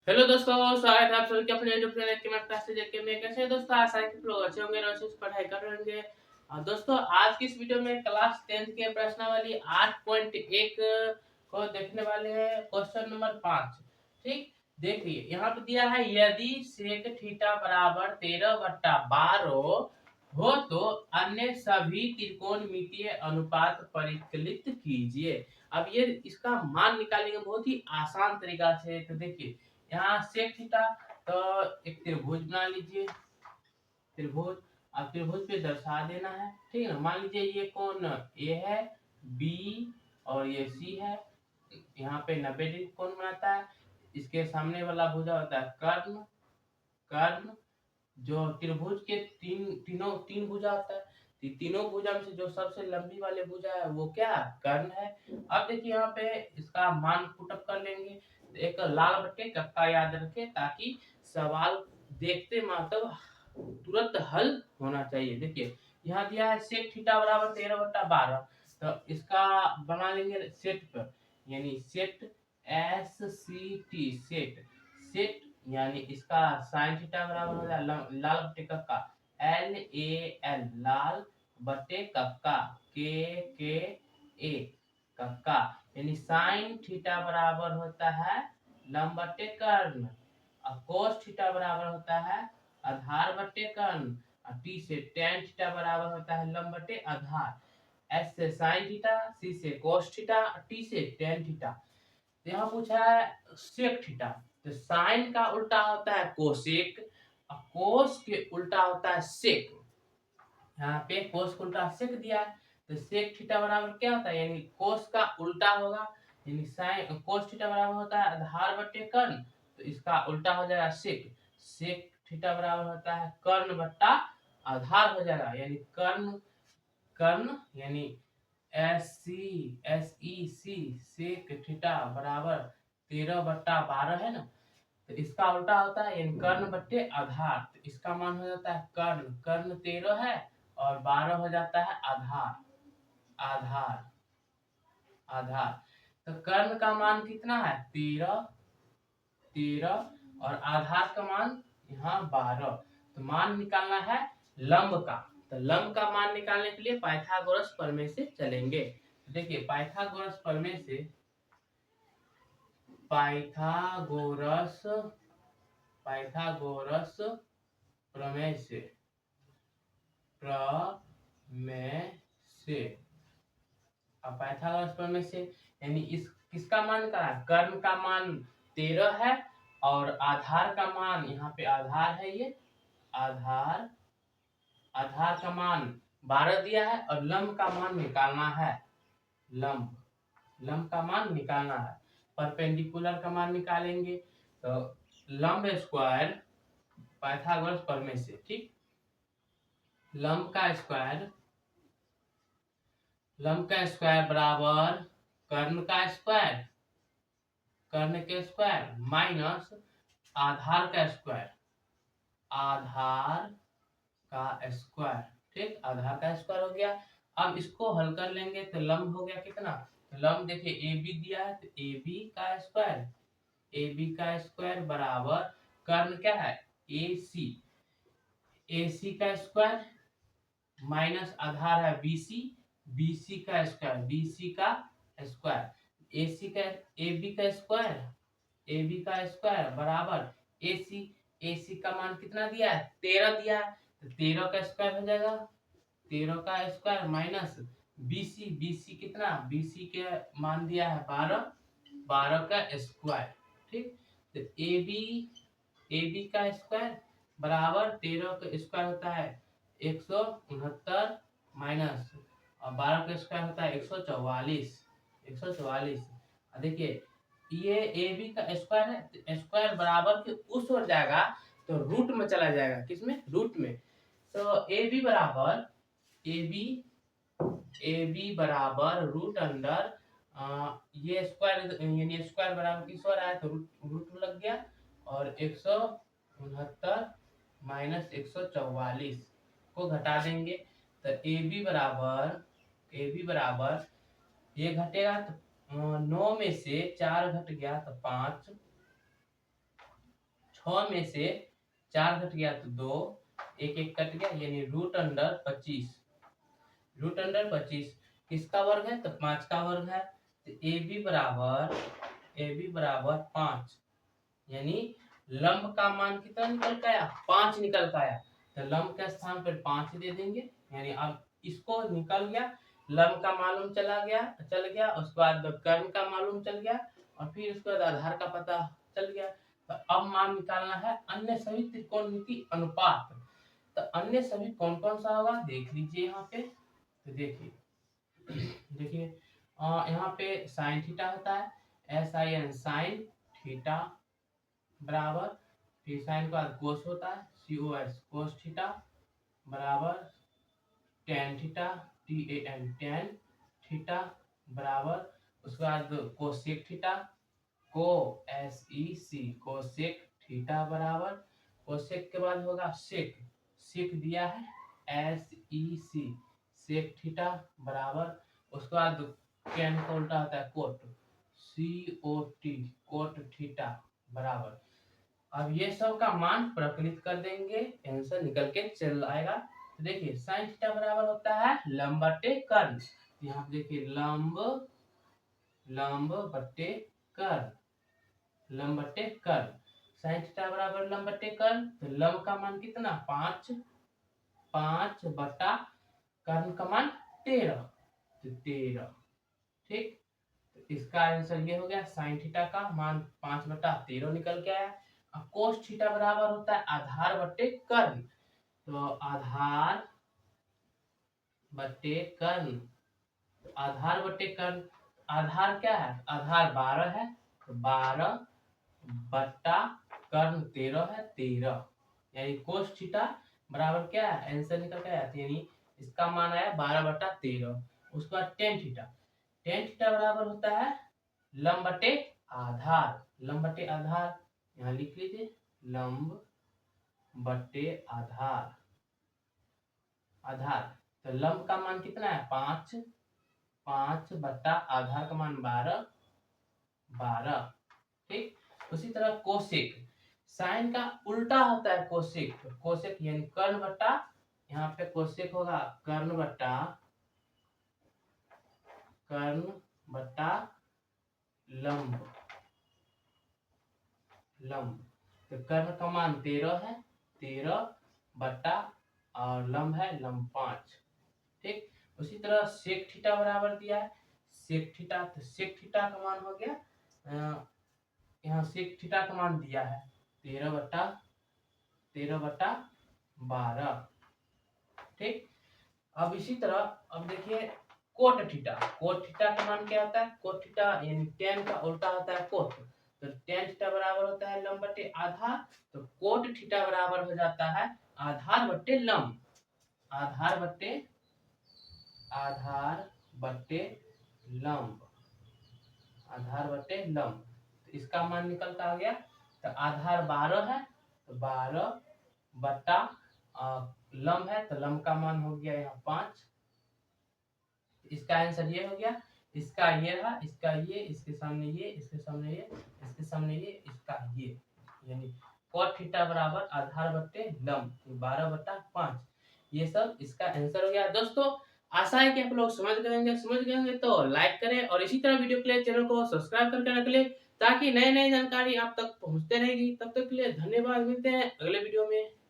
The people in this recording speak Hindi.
हेलो दोस्तों, स्वागत है आप सभी के अपने यूट्यूब चैनल के क्लास के में। कैसे हैं दोस्तों? आशा है कि लोग अच्छे होंगे, रोज पढ़ाई कर रहे होंगे। दोस्तों, आज की इस वीडियो में क्लास 10 के प्रश्नावली 8.1 को देखने वाले हैं। Question number 5। ठीक, देखिए यहाँ पे दिया है, यदि सेक थीटा बराबर 13/12 हो तो अन्य सभी त्रिकोणमितीय अनुपात परिकलित कीजिए। अब ये इसका मान निकालेंगे बहुत ही आसान तरीका से। तो देखिए यहाँ सेक थीटा, तो एक त्रिभुज बना लीजिए। त्रिभुज, अब त्रिभुज पे दर्शा देना है। ठीक है ना। मान लीजिए ये कोण ए है, बी और ये सी है। यहाँ पे 90 डिग्री कोण बनाता है। इसके सामने वाला भुजा होता है कर्ण। कर्ण जो त्रिभुज के तीन भुजा होता है। तीनों भुजा में से जो सबसे लंबी वाले भुजा है वो क्या कर्ण है। अब देखिए यहाँ पे इसका मान पुटअप कर लेंगे। तो एक लाल बट्टे कक्का याद रखें, ताकि सवाल देखते मतलब तुरंत हल होना चाहिए। देखिए यहाँ दिया है सेक थीटा बराबर 13/12। तो इसका बना लेंगे सेट पर, यानी सेट SCT सेट। सेट यानी इसका साइन थीटा बराबर हो जाए लाल बट्टे कक्का LAL लाल बट्टे कक्का KKA कक्का, यानी साइन थीटा बराबर होता है लंब बट्टे कर्ण। और कोस थीटा बराबर होता है आधार बट्टे कर्ण। और टी से टेन थीटा बराबर होता है लंब बट्टे आधार। एस से साइन थीटा, सी से कोस थीटा, टी से टेन थीटा। यहाँ पूछा है सेक थीटा, तो साइन का उल्टा होता है कोसेक और कोस के उल्टा होता है सेक। यहाँ पे कोस का उल्टा सेक दिया है, तो सेक थीटा बराबर क्या होता है, यानी कोस का उल्टा होगा। यानी साइन कोस थीटा बराबर होता है आधार बट्टे कर्ण, तो इसका उल्टा हो जाएगा सेक। सेक थीटा बराबर होता है कर्ण बट्टा आधार हो जाएगा, यानी कर्ण। कर्ण यानी SC सेक थीटा बराबर 13/12 है ना। तो इसका उल्टा होता है यानी कर्ण बट्टे आधार। तो इसका मान हो जाता है कर्ण। कर्ण 13 है और 12 हो जाता है आधार। आधार आधार तो कर्ण का मान कितना है 13। 13 और आधार का मान यहाँ 12। तो मान निकालना है लंब का। तो लंब का मान निकालने के लिए पाइथागोरस प्रमेय से चलेंगे। देखिए पाइथागोरस प्रमेय से, पाइथागोरस पाइथागोरस प्रमेय से, प्रमेय से। अब पाइथागोरस प्रमेय से यानी इस किसका मान निकाला, कर्ण का मान 13 है और आधार का मान, यहाँ पे आधार है ये आधार। आधार का मान 12 दिया है और लंब का मान निकालना है। लंब लंब का मान निकालना है। परपेंडिकुलर का मान निकालेंगे। तो लंब स्क्वायर पाइथागोरस प्रमेय से, ठीक, लंब का स्क्वायर बराबर कर्ण का स्क्वायर, कर्ण के स्क्वायर माइनस आधार का स्क्वायर, आधार का स्क्वायर। ठीक, आधार का स्क्वायर हो गया। अब इसको हल कर लेंगे तो लंब हो गया कितना। तो लंब देखिए ए बी दिया है, तो ए बी का स्क्वायर, ए बी का स्क्वायर बराबर कर्ण क्या है ए सी का स्क्वायर माइनस आधार है BC, BC का स्क्वायर, BC का स्क्वायर। AC का AB का स्क्वायर, AB का स्क्वायर बराबर AC। AC का मान कितना दिया है 13 दिया है, तो 13 का स्क्वायर हो जाएगा। 13 का स्क्वायर माइनस BC, BC कितना, BC के मान दिया है 12, 12 का स्क्वायर। ठीक, तो AB का स्क्वायर बराबर 13 का स्क्वायर होता है 169 माइनस और 12 का स्क्वायर होता है 144। 144 देखिए ये ए बी का स्क्वायर है, तो स्क्वायर बराबर के उस ओर जाएगा तो रूट में चला जाएगा, किसमें, रूट में। तो ए बी बराबर ए बी बराबर रूट अंडर ये स्क्वायर, यानी स्क्वायर बराबर किस ओर आया तो रूट लग गया और 169 माइनस 144 को घटा देंगे। तो ए बी बराबर ये घटेगा तो 9 में से 4 घट गया तो 5, 6 में से 4 कट गया तो 2, एक एक कट गया, यानी √25। √25 किसका वर्ग है? तो 5 का वर्ग है। तो ए बी बराबर 5, यानी लंब का मान कितना निकल के आया? 5 निकल के आया। तो लंब के स्थान पर 5 दे देंगे, यानी अब इसको निकल गया, लंब का मालूम चल गया, उसके बाद कर्ण का मालूम चल गया, और फिर उसके बाद आधार का पता चल गया। तो अब मान निकालना है अन्य सभी त्रिकोणमिति अनुपात। तो अन्य सभी कौन कौन सा होगा देख लीजिए यहाँ पे। तो देखिए यहाँ पे साइन थीटा होता है, SIN साइन थीटा बराबर, फिर साइन के बाद कोस होता है, COS कोस थीटा बराबर, tan theta TAN tan theta बराबर, उसके बाद cosec theta COSEC cosec theta बराबर, कोसेक के बाद होगा सेक दिया है SEC सेक थीटा बराबर, उसके बाद टेन का उल्टा होता है कोट, COT कोट थीटा बराबर। अब ये सब का मान प्रकलित कर देंगे, आंसर निकल के चल आएगा। तो देखिए साइन थीटा बराबर होता है लंब बटे कर्ण। यहाँ पे देखिए लंब बटे कर्ण, साइन थीटा बराबर लंब बटे कर्ण। तो लंब का मान कितना? 5 बटा कर्ण का मान 13, तो 13। ठीक, तो इसका आंसर ये हो गया, साइन थीटा का मान 5 बटा 13 निकल के आया। अब कोस थीटा बराबर होता है आधार बटे कर्ण। तो आधार बटे कर्ण, आधार क्या है? आधार 12 है, तो 12 बटा कर्ण 13 है, 13, यानी कोस थीटा बराबर क्या है? आंसर निकल के आया, यानी इसका मान आया 12 बटा 13। उसके बाद टेन थीटा बराबर होता है लंब बटे आधार, यहाँ लिख लीजिए लंब बटे आधार। तो लंब का मान कितना है? 5 बटा आधार का मान 12। ठीक, उसी तरह कोसेक, साइन का उल्टा होता है कोसेक यानी कर्ण बटा, यहाँ पे कोसेक होगा कर्ण बटा लंब। तो कर्ण का मान 13 है, 13 बटा और लंब है लंब 5। ठीक, उसी तरह सेक थीटा बराबर दिया है सेक थीटा, तो सेक थीटा का मान हो गया, यहाँ सेक थीटा का मान दिया है 13 बटा 12। ठीक, अब इसी तरह अब देखिए कोट थीटा का मान क्या होता है? कोट थीटा यानी टेन का उल्टा होता है कोट। तो टेन थीटा बराबर होता है लंब बटे आधार, तो कोट थीटा बराबर हो जाता है आधार बटे लंब, आधार बटे लंब। तो इसका मान निकल कर आ गया। तो आधार 12 है, तो 12 बटा लंब है, तो लंब का मान हो गया यहाँ 5। इसका आंसर ये हो गया, इसका ये रहा, इसका ये, इसके सामने ये, इसके सामने ये, इसके सामने ये, इसका ये, यानी cot थीटा बराबर आधार बटे लंब 12 बटा 5। ये सब इसका आंसर हो गया। दोस्तों आशा है कि आप लोग समझ गए होंगे तो लाइक करें, और इसी तरह वीडियो के लिए चैनल को सब्सक्राइब करके रख ले, ताकि नए जानकारी आप तक पहुंचते रहेगी। तब तक के लिए धन्यवाद, मिलते हैं अगले वीडियो में।